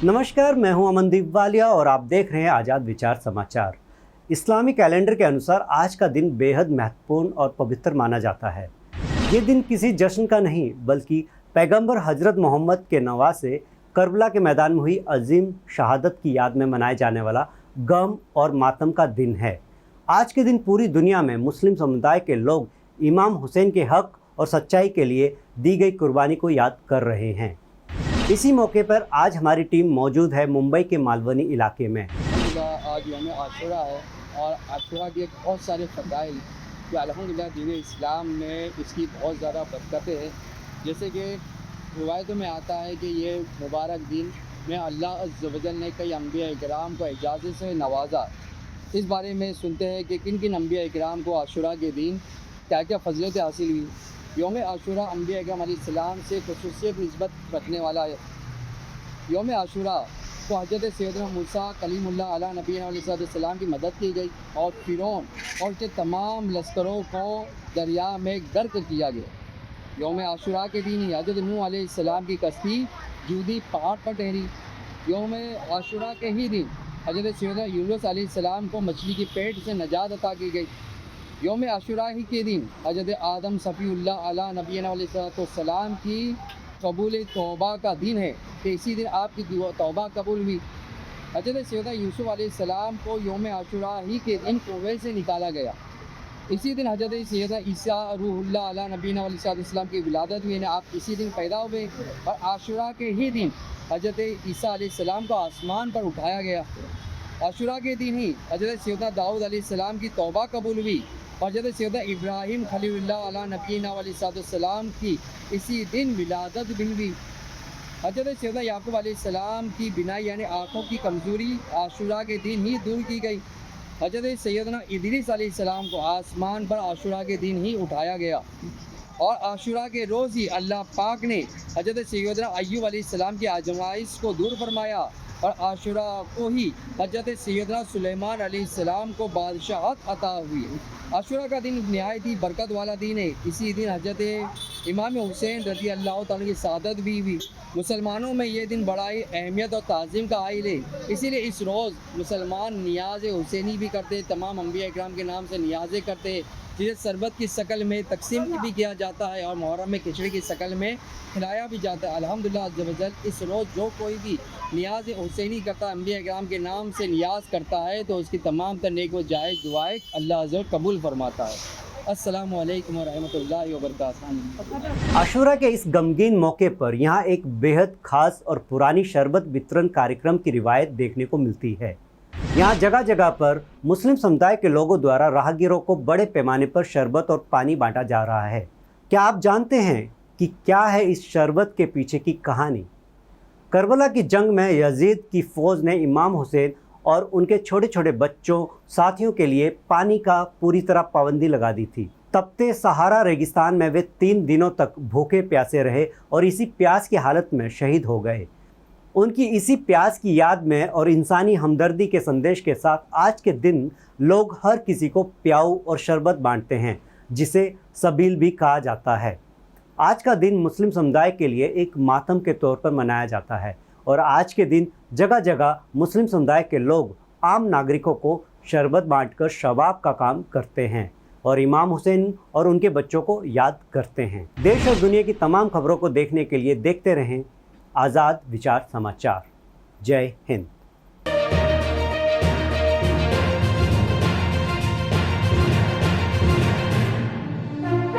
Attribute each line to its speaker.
Speaker 1: नमस्कार, मैं हूं अमनदीप वालिया और आप देख रहे हैं आज़ाद विचार समाचार। इस्लामी कैलेंडर के अनुसार आज का दिन बेहद महत्वपूर्ण और पवित्र माना जाता है। ये दिन किसी जश्न का नहीं बल्कि पैगंबर हजरत मोहम्मद के नवासे करबला के मैदान में हुई अजीम शहादत की याद में मनाए जाने वाला गम और मातम का दिन है। आज के दिन पूरी दुनिया में मुस्लिम समुदाय के लोग इमाम हुसैन के हक और सच्चाई के लिए दी गई कुर्बानी को याद कर रहे हैं। इसी मौके पर आज हमारी टीम मौजूद है मुंबई के मालवनी इलाके में।
Speaker 2: आज यौम आशूरा है और आशूरा के बहुत सारे फ़ज़ाइल कि अल्हम्दुलिल्लाह दीन इस्लाम में इसकी बहुत ज़्यादा बरकतें हैं। जैसे कि रिवायतों में आता है कि ये मुबारक दिन में अल्लाह अज़्ज़ व जल ने कई अंबिया इकराम को इजाज़त से नवाजा। इस बारे में सुनते हैं कि किन किन अंबिया इकराम को आशूरा के दिन क्या क्या फजीलतें हासिल हुई। यौम आशूरा अंबिया इकराम अलैहिस्सलाम से ख़ुसूसियत निस्बत रखने वाला है। यौम आशूरा को हज़रत सैयदना मूसा कलीमुल्लाह अला नबी अलैहिस्सलाम की मदद की गई और फ़िरौन और उसके तमाम लश्करों को दरिया में गर्क किया गया। यौम आशूरा के दिन ही हज़रत नूह अलैहिस्सलाम की कश्ती जूदी पहाड़ पर ठहरी। यौम आशूरा के ही दिन हज़रत सैयदना यूनुस अलैहिस्सलाम को मछली की पेट से नजात अता की गई। यौम आशूरा ही के दिन हज़रत आदम सफ़ीउल्लाह अला नबी अलैहिस्सलाम की कबूल तौबा का दिन है कि इसी दिन आपकी तौबा कबूल हुई। हज़रत सैयदना यूसुफ अलैहिस्सलाम को यौम आशूरा ही के दिन कुएं से निकाला गया। इसी दिन हज़रत सैयदना ईसा रूहुल्लाह अला नबी अलैहिस्सलाम की विलादत हुई, आप इसी दिन पैदा हुए। और आशूरा के ही दिन हज़रत ईसा अलैहिस्सलाम को आसमान पर उठाया गया। आशूरा के दिन ही हज़रत सैयदना दाऊद अलैहिस्सलाम की तौबा कबूल हुई। हज़रत सैयदना इब्राहीम खलीलुल्लाह अला नबी अलैहिस्सलाम की इसी दिन विलादत भी हुई। हज़रत सैयदना याकूब अलैहिस्सलाम की बिनाई यानी आँखों की कमज़ोरी आशूरा के दिन ही दूर की गई। हज़रत सैयदना इदरीस अलैहिस्सलाम को आसमान पर आशूरा के दिन ही उठाया गया और आशूरा के रोज़ ही अल्लाह पाक ने हज़रत सैयदना अय्यूब अलैहिस्सलाम की आजमाइश को दूर फरमाया और आशूरा को ही हज़रत सैयदना सुलेमान अलैहिस्सलाम को बादशाहत अता हुई। आशूरा का दिन नहायत ही बरकत वाला दिन है। इसी दिन हज़रत इमाम हुसैन रज़ी अल्लाह तआला की शहादत भी हुई। मुसलमानों में ये दिन बड़ा ही अहमियत और ताज़ीम का आइल है। इसीलिए इस रोज़ मुसलमान नियाज़ हुसैनी भी करते, तमाम अंबिया इकराम के नाम से नियाज़ें करते, जिसे शरबत की शक्ल में तकसीम भी किया जाता है और मुहर्रम में खिचड़ी की शक्ल में खिलाया भी जाता है। अल्हम्दुलिल्लाह अज़्ज़ व जल इस रोज़ जो कोई भी नियाज़ हुसैनी करता है, अंबिया इकराम के नाम से नियाज़ करता है, तो उसकी तमाम तर नेक व जायज़ दुआएं अल्लाह अज़्ज़ व जल कबूल फरमाता है। अस्सलामु अलैकुम व रहमतुल्लाहि व बरकातुहू।
Speaker 1: आशूरा के इस गमगीन मौके पर यहाँ एक बेहद खास और पुरानी शरबत वितरण कार्यक्रम की रिवायत देखने को मिलती है। यहाँ जगह जगह पर मुस्लिम समुदाय के लोगों द्वारा राहगीरों को बड़े पैमाने पर शरबत और पानी बांटा जा रहा है। क्या आप जानते हैं कि क्या है इस शरबत के पीछे की कहानी? करबला की जंग में यजीद की फ़ौज ने इमाम हुसैन और उनके छोटे छोटे बच्चों साथियों के लिए पानी का पूरी तरह पाबंदी लगा दी थी। तपते सहारा रेगिस्तान में वे 3 दिनों तक भूखे प्यासे रहे और इसी प्यास की हालत में शहीद हो गए। उनकी इसी प्यास की याद में और इंसानी हमदर्दी के संदेश के साथ आज के दिन लोग हर किसी को प्याऊ और शरबत बांटते हैं, जिसे सबील भी कहा जाता है। आज का दिन मुस्लिम समुदाय के लिए एक मातम के तौर पर मनाया जाता है और आज के दिन जगह जगह मुस्लिम समुदाय के लोग आम नागरिकों को शरबत बांटकर शबाब का काम करते हैं और इमाम हुसैन और उनके बच्चों को याद करते हैं। देश और दुनिया की तमाम खबरों को देखने के लिए देखते रहें आज़ाद विचार समाचार। जय हिंद।